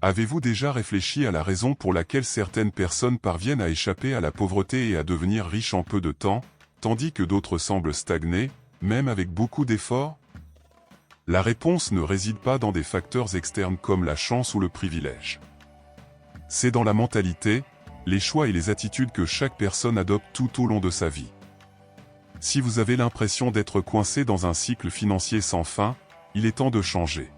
Avez-vous déjà réfléchi à la raison pour laquelle certaines personnes parviennent à échapper à la pauvreté et à devenir riches en peu de temps, tandis que d'autres semblent stagner, même avec beaucoup d'efforts? La réponse ne réside pas dans des facteurs externes comme la chance ou le privilège. C'est dans la mentalité, les choix et les attitudes que chaque personne adopte tout au long de sa vie. Si vous avez l'impression d'être coincé dans un cycle financier sans fin, il est temps de changer.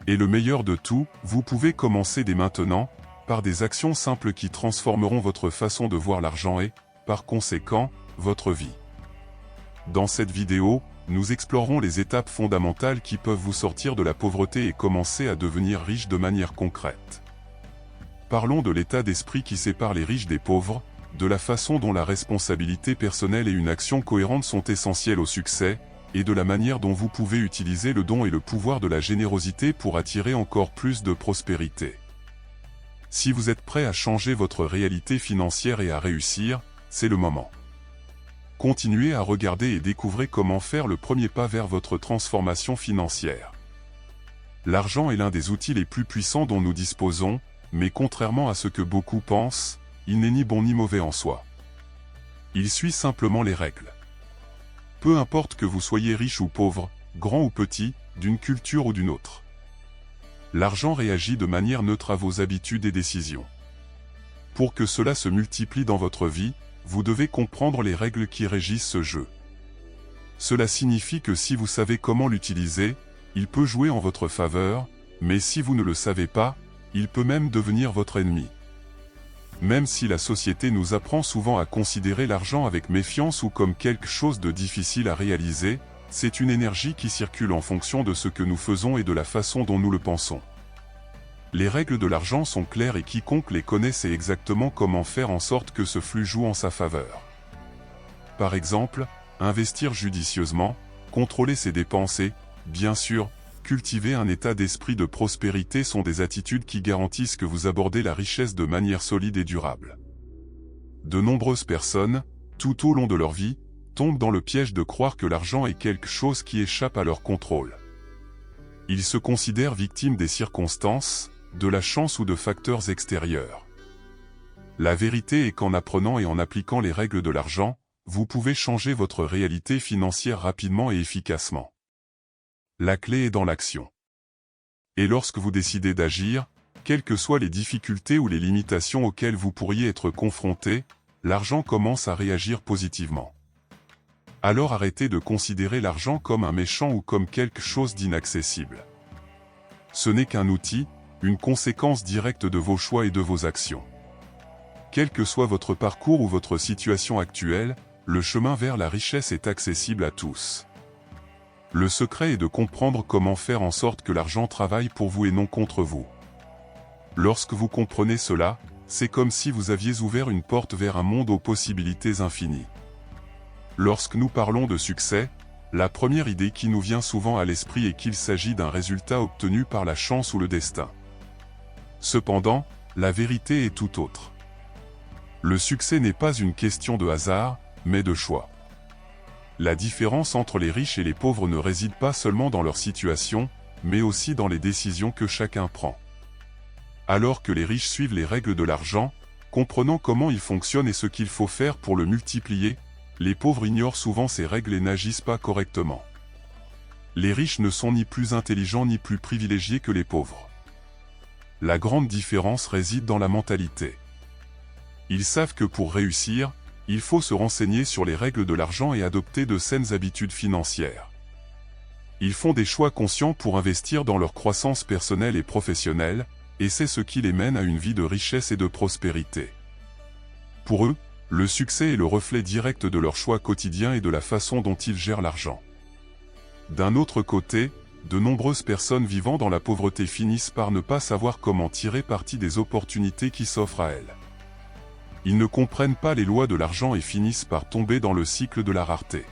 Et le meilleur de tout, vous pouvez commencer dès maintenant, par des actions simples qui transformeront votre façon de voir l'argent et, par conséquent, votre vie. Dans cette vidéo, nous explorerons les étapes fondamentales qui peuvent vous sortir de la pauvreté et commencer à devenir riche de manière concrète. Parlons de l'état d'esprit qui sépare les riches des pauvres, de la façon dont la responsabilité personnelle et une action cohérente sont essentielles au succès, et de la manière dont vous pouvez utiliser le don et le pouvoir de la générosité pour attirer encore plus de prospérité. Si vous êtes prêt à changer votre réalité financière et à réussir, c'est le moment. Continuez à regarder et découvrez comment faire le premier pas vers votre transformation financière. L'argent est l'un des outils les plus puissants dont nous disposons, mais contrairement à ce que beaucoup pensent, il n'est ni bon ni mauvais en soi. Il suit simplement les règles. Peu importe que vous soyez riche ou pauvre, grand ou petit, d'une culture ou d'une autre. L'argent réagit de manière neutre à vos habitudes et décisions. Pour que cela se multiplie dans votre vie, vous devez comprendre les règles qui régissent ce jeu. Cela signifie que si vous savez comment l'utiliser, il peut jouer en votre faveur, mais si vous ne le savez pas, il peut même devenir votre ennemi. Même si la société nous apprend souvent à considérer l'argent avec méfiance ou comme quelque chose de difficile à réaliser, c'est une énergie qui circule en fonction de ce que nous faisons et de la façon dont nous le pensons. Les règles de l'argent sont claires et quiconque les connaît sait exactement comment faire en sorte que ce flux joue en sa faveur. Par exemple, investir judicieusement, contrôler ses dépenses et, bien sûr, cultiver un état d'esprit de prospérité sont des attitudes qui garantissent que vous abordez la richesse de manière solide et durable. De nombreuses personnes, tout au long de leur vie, tombent dans le piège de croire que l'argent est quelque chose qui échappe à leur contrôle. Ils se considèrent victimes des circonstances, de la chance ou de facteurs extérieurs. La vérité est qu'en apprenant et en appliquant les règles de l'argent, vous pouvez changer votre réalité financière rapidement et efficacement. La clé est dans l'action. Et lorsque vous décidez d'agir, quelles que soient les difficultés ou les limitations auxquelles vous pourriez être confronté, l'argent commence à réagir positivement. Alors arrêtez de considérer l'argent comme un méchant ou comme quelque chose d'inaccessible. Ce n'est qu'un outil, une conséquence directe de vos choix et de vos actions. Quel que soit votre parcours ou votre situation actuelle, le chemin vers la richesse est accessible à tous. Le secret est de comprendre comment faire en sorte que l'argent travaille pour vous et non contre vous. Lorsque vous comprenez cela, c'est comme si vous aviez ouvert une porte vers un monde aux possibilités infinies. Lorsque nous parlons de succès, la première idée qui nous vient souvent à l'esprit est qu'il s'agit d'un résultat obtenu par la chance ou le destin. Cependant, la vérité est tout autre. Le succès n'est pas une question de hasard, mais de choix. La différence entre les riches et les pauvres ne réside pas seulement dans leur situation, mais aussi dans les décisions que chacun prend. Alors que les riches suivent les règles de l'argent, comprenant comment il fonctionne et ce qu'il faut faire pour le multiplier, les pauvres ignorent souvent ces règles et n'agissent pas correctement. Les riches ne sont ni plus intelligents ni plus privilégiés que les pauvres. La grande différence réside dans la mentalité. Ils savent que pour réussir, il faut se renseigner sur les règles de l'argent et adopter de saines habitudes financières. Ils font des choix conscients pour investir dans leur croissance personnelle et professionnelle, et c'est ce qui les mène à une vie de richesse et de prospérité. Pour eux, le succès est le reflet direct de leurs choix quotidiens et de la façon dont ils gèrent l'argent. D'un autre côté, de nombreuses personnes vivant dans la pauvreté finissent par ne pas savoir comment tirer parti des opportunités qui s'offrent à elles. Ils ne comprennent pas les lois de l'argent et finissent par tomber dans le cycle de la rareté.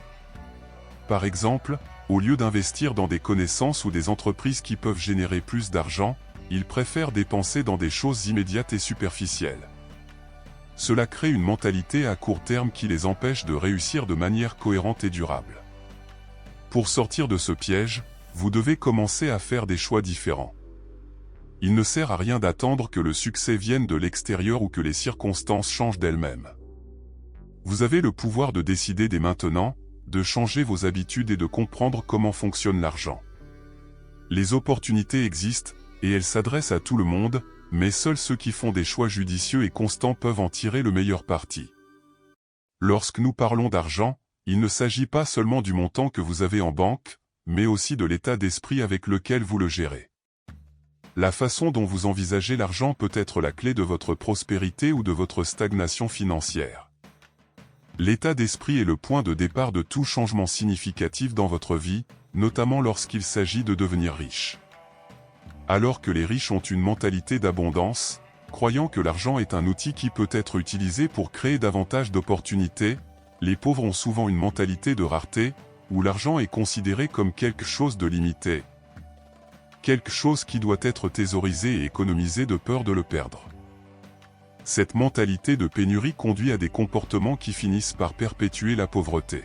Par exemple, au lieu d'investir dans des connaissances ou des entreprises qui peuvent générer plus d'argent, ils préfèrent dépenser dans des choses immédiates et superficielles. Cela crée une mentalité à court terme qui les empêche de réussir de manière cohérente et durable. Pour sortir de ce piège, vous devez commencer à faire des choix différents. Il ne sert à rien d'attendre que le succès vienne de l'extérieur ou que les circonstances changent d'elles-mêmes. Vous avez le pouvoir de décider dès maintenant, de changer vos habitudes et de comprendre comment fonctionne l'argent. Les opportunités existent, et elles s'adressent à tout le monde, mais seuls ceux qui font des choix judicieux et constants peuvent en tirer le meilleur parti. Lorsque nous parlons d'argent, il ne s'agit pas seulement du montant que vous avez en banque, mais aussi de l'état d'esprit avec lequel vous le gérez. La façon dont vous envisagez l'argent peut être la clé de votre prospérité ou de votre stagnation financière. L'état d'esprit est le point de départ de tout changement significatif dans votre vie, notamment lorsqu'il s'agit de devenir riche. Alors que les riches ont une mentalité d'abondance, croyant que l'argent est un outil qui peut être utilisé pour créer davantage d'opportunités, les pauvres ont souvent une mentalité de rareté, où l'argent est considéré comme quelque chose de limité. Quelque chose qui doit être thésaurisé et économisé de peur de le perdre. Cette mentalité de pénurie conduit à des comportements qui finissent par perpétuer la pauvreté.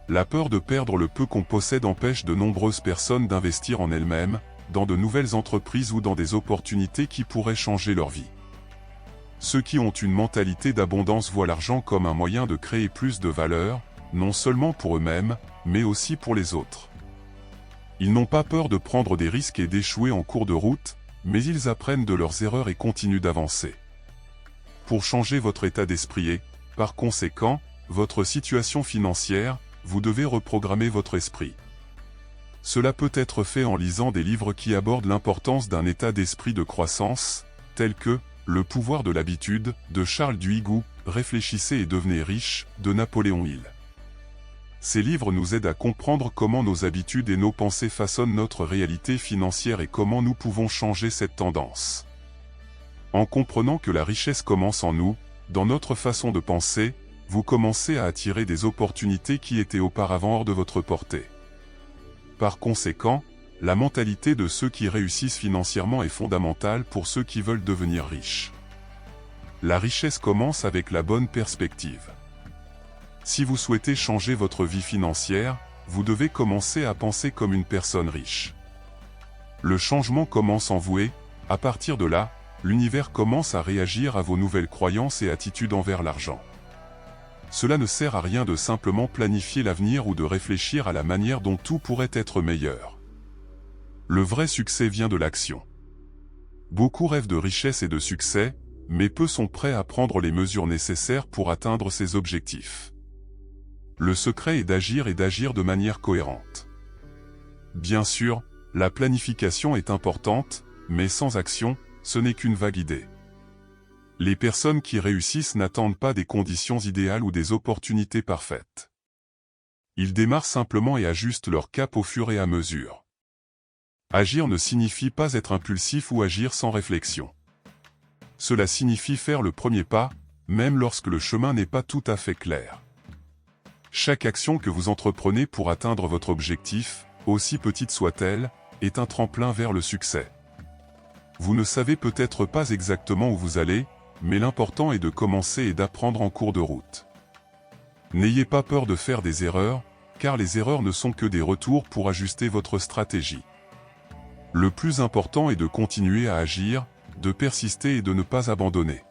La peur de perdre le peu qu'on possède empêche de nombreuses personnes d'investir en elles-mêmes, dans de nouvelles entreprises ou dans des opportunités qui pourraient changer leur vie. Ceux qui ont une mentalité d'abondance voient l'argent comme un moyen de créer plus de valeur, non seulement pour eux-mêmes, mais aussi pour les autres. Ils n'ont pas peur de prendre des risques et d'échouer en cours de route, mais ils apprennent de leurs erreurs et continuent d'avancer. Pour changer votre état d'esprit et, par conséquent, votre situation financière, vous devez reprogrammer votre esprit. Cela peut être fait en lisant des livres qui abordent l'importance d'un état d'esprit de croissance, tels que « Le pouvoir de l'habitude » de Charles Duhigg ou « Réfléchissez et devenez riche » de Napoléon Hill. Ces livres nous aident à comprendre comment nos habitudes et nos pensées façonnent notre réalité financière et comment nous pouvons changer cette tendance. En comprenant que la richesse commence en nous, dans notre façon de penser, vous commencez à attirer des opportunités qui étaient auparavant hors de votre portée. Par conséquent, la mentalité de ceux qui réussissent financièrement est fondamentale pour ceux qui veulent devenir riches. La richesse commence avec la bonne perspective. Si vous souhaitez changer votre vie financière, vous devez commencer à penser comme une personne riche. Le changement commence en vous et, à partir de là, l'univers commence à réagir à vos nouvelles croyances et attitudes envers l'argent. Cela ne sert à rien de simplement planifier l'avenir ou de réfléchir à la manière dont tout pourrait être meilleur. Le vrai succès vient de l'action. Beaucoup rêvent de richesse et de succès, mais peu sont prêts à prendre les mesures nécessaires pour atteindre ces objectifs. Le secret est d'agir de manière cohérente. Bien sûr, la planification est importante, mais sans action, ce n'est qu'une vague idée. Les personnes qui réussissent n'attendent pas des conditions idéales ou des opportunités parfaites. Ils démarrent simplement et ajustent leur cap au fur et à mesure. Agir ne signifie pas être impulsif ou agir sans réflexion. Cela signifie faire le premier pas, même lorsque le chemin n'est pas tout à fait clair. Chaque action que vous entreprenez pour atteindre votre objectif, aussi petite soit-elle, est un tremplin vers le succès. Vous ne savez peut-être pas exactement où vous allez, mais l'important est de commencer et d'apprendre en cours de route. N'ayez pas peur de faire des erreurs, car les erreurs ne sont que des retours pour ajuster votre stratégie. Le plus important est de continuer à agir, de persister et de ne pas abandonner.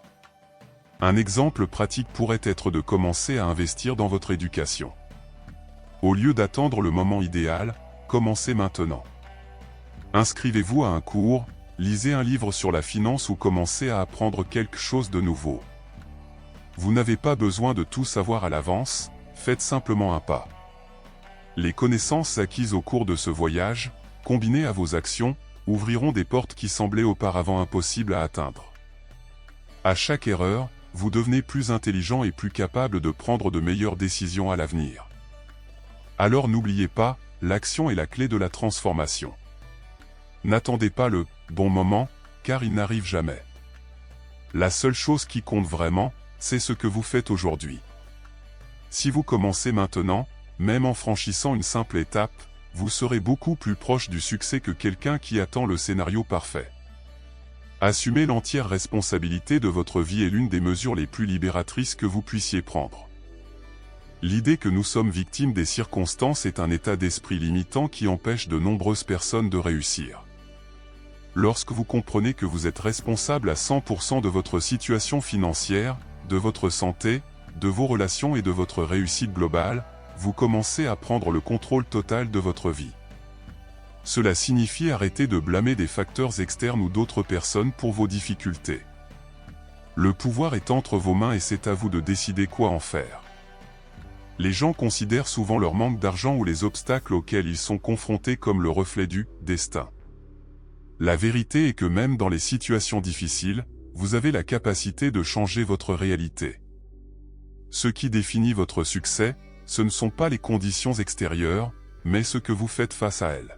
Un exemple pratique pourrait être de commencer à investir dans votre éducation. Au lieu d'attendre le moment idéal, commencez maintenant. Inscrivez-vous à un cours, lisez un livre sur la finance ou commencez à apprendre quelque chose de nouveau. Vous n'avez pas besoin de tout savoir à l'avance, faites simplement un pas. Les connaissances acquises au cours de ce voyage, combinées à vos actions, ouvriront des portes qui semblaient auparavant impossibles à atteindre. À chaque erreur, vous devenez plus intelligent et plus capable de prendre de meilleures décisions à l'avenir. Alors n'oubliez pas, l'action est la clé de la transformation. N'attendez pas le « bon moment », car il n'arrive jamais. La seule chose qui compte vraiment, c'est ce que vous faites aujourd'hui. Si vous commencez maintenant, même en franchissant une simple étape, vous serez beaucoup plus proche du succès que quelqu'un qui attend le scénario parfait. Assumer l'entière responsabilité de votre vie est l'une des mesures les plus libératrices que vous puissiez prendre. L'idée que nous sommes victimes des circonstances est un état d'esprit limitant qui empêche de nombreuses personnes de réussir. Lorsque vous comprenez que vous êtes responsable à 100% de votre situation financière, de votre santé, de vos relations et de votre réussite globale, vous commencez à prendre le contrôle total de votre vie. Cela signifie arrêter de blâmer des facteurs externes ou d'autres personnes pour vos difficultés. Le pouvoir est entre vos mains et c'est à vous de décider quoi en faire. Les gens considèrent souvent leur manque d'argent ou les obstacles auxquels ils sont confrontés comme le reflet du destin. La vérité est que même dans les situations difficiles, vous avez la capacité de changer votre réalité. Ce qui définit votre succès, ce ne sont pas les conditions extérieures, mais ce que vous faites face à elles.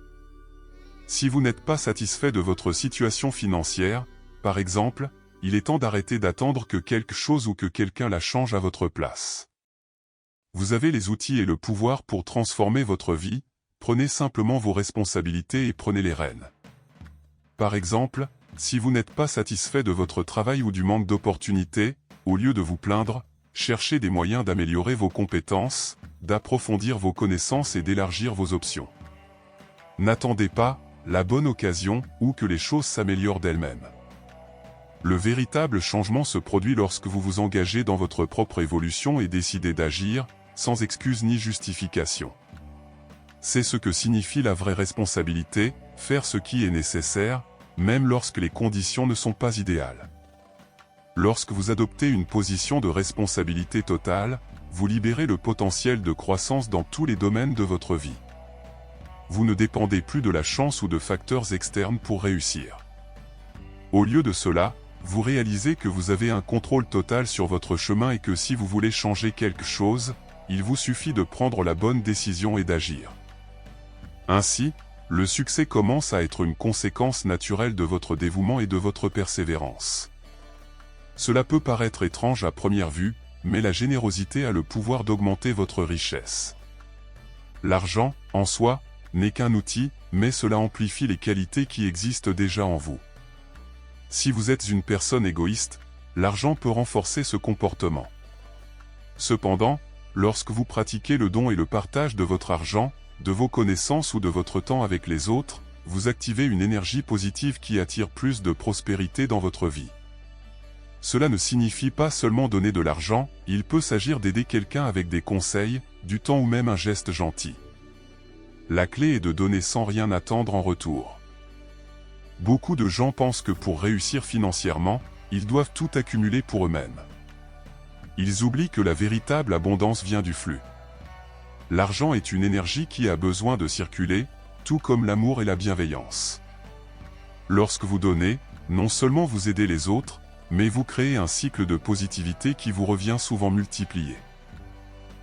Si vous n'êtes pas satisfait de votre situation financière, par exemple, il est temps d'arrêter d'attendre que quelque chose ou que quelqu'un la change à votre place. Vous avez les outils et le pouvoir pour transformer votre vie, prenez simplement vos responsabilités et prenez les rênes. Par exemple, si vous n'êtes pas satisfait de votre travail ou du manque d'opportunités, au lieu de vous plaindre, cherchez des moyens d'améliorer vos compétences, d'approfondir vos connaissances et d'élargir vos options. N'attendez pas la bonne occasion ou que les choses s'améliorent d'elles-mêmes. Le véritable changement se produit lorsque vous vous engagez dans votre propre évolution et décidez d'agir, sans excuse ni justification. C'est ce que signifie la vraie responsabilité, faire ce qui est nécessaire, même lorsque les conditions ne sont pas idéales. Lorsque vous adoptez une position de responsabilité totale, vous libérez le potentiel de croissance dans tous les domaines de votre vie. Vous ne dépendez plus de la chance ou de facteurs externes pour réussir. Au lieu de cela, vous réalisez que vous avez un contrôle total sur votre chemin et que si vous voulez changer quelque chose, il vous suffit de prendre la bonne décision et d'agir. Ainsi, le succès commence à être une conséquence naturelle de votre dévouement et de votre persévérance. Cela peut paraître étrange à première vue, mais la générosité a le pouvoir d'augmenter votre richesse. L'argent, en soi, n'est qu'un outil, mais cela amplifie les qualités qui existent déjà en vous. Si vous êtes une personne égoïste, l'argent peut renforcer ce comportement. Cependant, lorsque vous pratiquez le don et le partage de votre argent, de vos connaissances ou de votre temps avec les autres, vous activez une énergie positive qui attire plus de prospérité dans votre vie. Cela ne signifie pas seulement donner de l'argent, il peut s'agir d'aider quelqu'un avec des conseils, du temps ou même un geste gentil. La clé est de donner sans rien attendre en retour. Beaucoup de gens pensent que pour réussir financièrement, ils doivent tout accumuler pour eux-mêmes. Ils oublient que la véritable abondance vient du flux. L'argent est une énergie qui a besoin de circuler, tout comme l'amour et la bienveillance. Lorsque vous donnez, non seulement vous aidez les autres, mais vous créez un cycle de positivité qui vous revient souvent multiplié.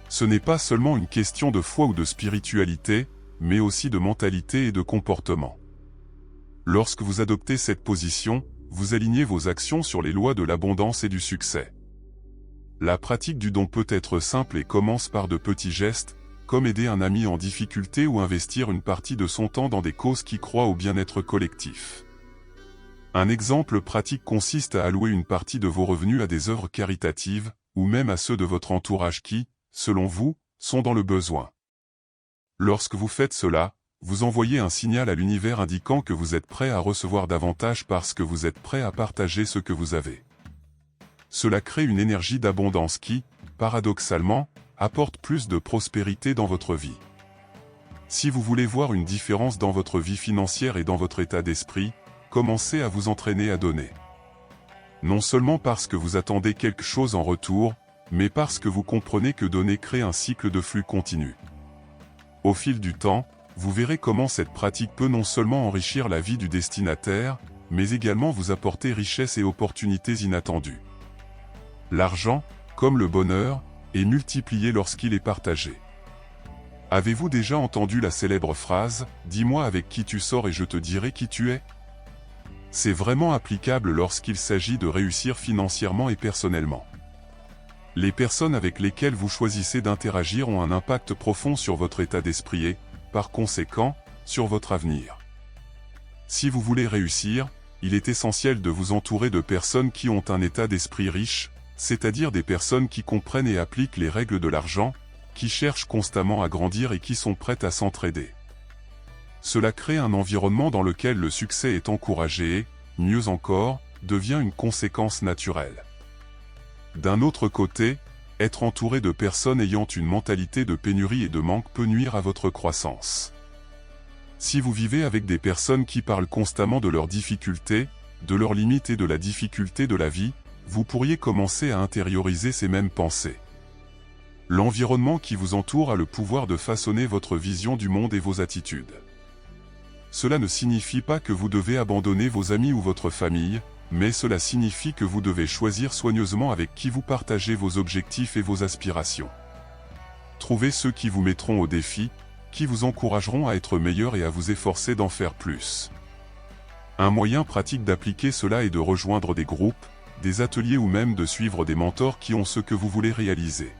Ce n'est pas seulement une question de foi ou de spiritualité, mais aussi de mentalité et de comportement. Lorsque vous adoptez cette position, vous alignez vos actions sur les lois de l'abondance et du succès. La pratique du don peut être simple et commence par de petits gestes, comme aider un ami en difficulté ou investir une partie de son temps dans des causes qui croient au bien-être collectif. Un exemple pratique consiste à allouer une partie de vos revenus à des œuvres caritatives, ou même à ceux de votre entourage qui, selon vous, sont dans le besoin. Lorsque vous faites cela, vous envoyez un signal à l'univers indiquant que vous êtes prêt à recevoir davantage parce que vous êtes prêt à partager ce que vous avez. Cela crée une énergie d'abondance qui, paradoxalement, apporte plus de prospérité dans votre vie. Si vous voulez voir une différence dans votre vie financière et dans votre état d'esprit, commencez à vous entraîner à donner. Non seulement parce que vous attendez quelque chose en retour, mais parce que vous comprenez que donner crée un cycle de flux continu. Au fil du temps, vous verrez comment cette pratique peut non seulement enrichir la vie du destinataire, mais également vous apporter richesse et opportunités inattendues. L'argent, comme le bonheur, est multiplié lorsqu'il est partagé. Avez-vous déjà entendu la célèbre phrase « Dis-moi avec qui tu sors et je te dirai qui tu es » C'est vraiment applicable lorsqu'il s'agit de réussir financièrement et personnellement. Les personnes avec lesquelles vous choisissez d'interagir ont un impact profond sur votre état d'esprit et, par conséquent, sur votre avenir. Si vous voulez réussir, il est essentiel de vous entourer de personnes qui ont un état d'esprit riche, c'est-à-dire des personnes qui comprennent et appliquent les règles de l'argent, qui cherchent constamment à grandir et qui sont prêtes à s'entraider. Cela crée un environnement dans lequel le succès est encouragé et, mieux encore, devient une conséquence naturelle. D'un autre côté, être entouré de personnes ayant une mentalité de pénurie et de manque peut nuire à votre croissance. Si vous vivez avec des personnes qui parlent constamment de leurs difficultés, de leurs limites et de la difficulté de la vie, vous pourriez commencer à intérioriser ces mêmes pensées. L'environnement qui vous entoure a le pouvoir de façonner votre vision du monde et vos attitudes. Cela ne signifie pas que vous devez abandonner vos amis ou votre famille, mais cela signifie que vous devez choisir soigneusement avec qui vous partagez vos objectifs et vos aspirations. Trouvez ceux qui vous mettront au défi, qui vous encourageront à être meilleur et à vous efforcer d'en faire plus. Un moyen pratique d'appliquer cela est de rejoindre des groupes, des ateliers ou même de suivre des mentors qui ont ce que vous voulez réaliser.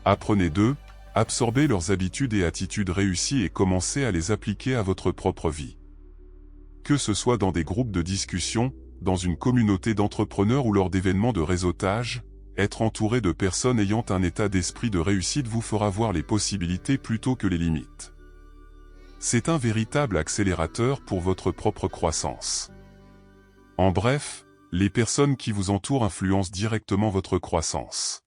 Apprenez d'eux, absorbez leurs habitudes et attitudes réussies et commencez à les appliquer à votre propre vie. Que ce soit dans des groupes de discussion, dans une communauté d'entrepreneurs ou lors d'événements de réseautage, être entouré de personnes ayant un état d'esprit de réussite vous fera voir les possibilités plutôt que les limites. C'est un véritable accélérateur pour votre propre croissance. En bref, les personnes qui vous entourent influencent directement votre croissance.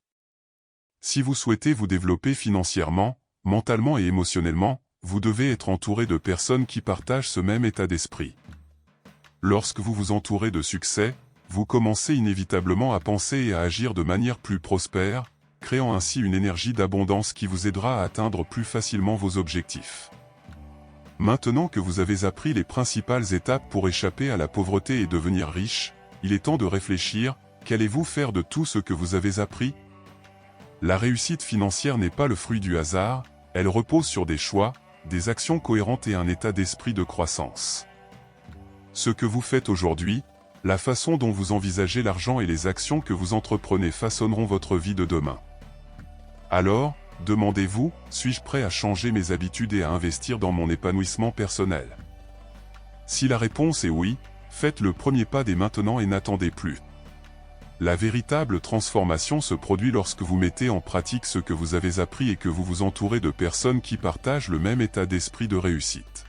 Si vous souhaitez vous développer financièrement, mentalement et émotionnellement, vous devez être entouré de personnes qui partagent ce même état d'esprit. Lorsque vous vous entourez de succès, vous commencez inévitablement à penser et à agir de manière plus prospère, créant ainsi une énergie d'abondance qui vous aidera à atteindre plus facilement vos objectifs. Maintenant que vous avez appris les principales étapes pour échapper à la pauvreté et devenir riche, il est temps de réfléchir, qu'allez-vous faire de tout ce que vous avez appris ? La réussite financière n'est pas le fruit du hasard, elle repose sur des choix, des actions cohérentes et un état d'esprit de croissance. Ce que vous faites aujourd'hui, la façon dont vous envisagez l'argent et les actions que vous entreprenez façonneront votre vie de demain. Alors, demandez-vous, suis-je prêt à changer mes habitudes et à investir dans mon épanouissement personnel ? Si la réponse est oui, faites le premier pas dès maintenant et n'attendez plus. La véritable transformation se produit lorsque vous mettez en pratique ce que vous avez appris et que vous vous entourez de personnes qui partagent le même état d'esprit de réussite.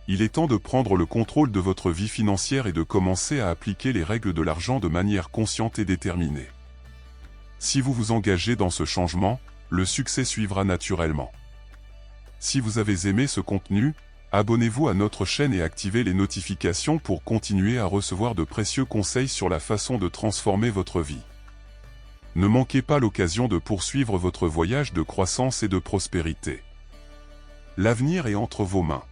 Il est temps de prendre le contrôle de votre vie financière et de commencer à appliquer les règles de l'argent de manière consciente et déterminée. Si vous vous engagez dans ce changement, le succès suivra naturellement. Si vous avez aimé ce contenu, abonnez-vous à notre chaîne et activez les notifications pour continuer à recevoir de précieux conseils sur la façon de transformer votre vie. Ne manquez pas l'occasion de poursuivre votre voyage de croissance et de prospérité. L'avenir est entre vos mains.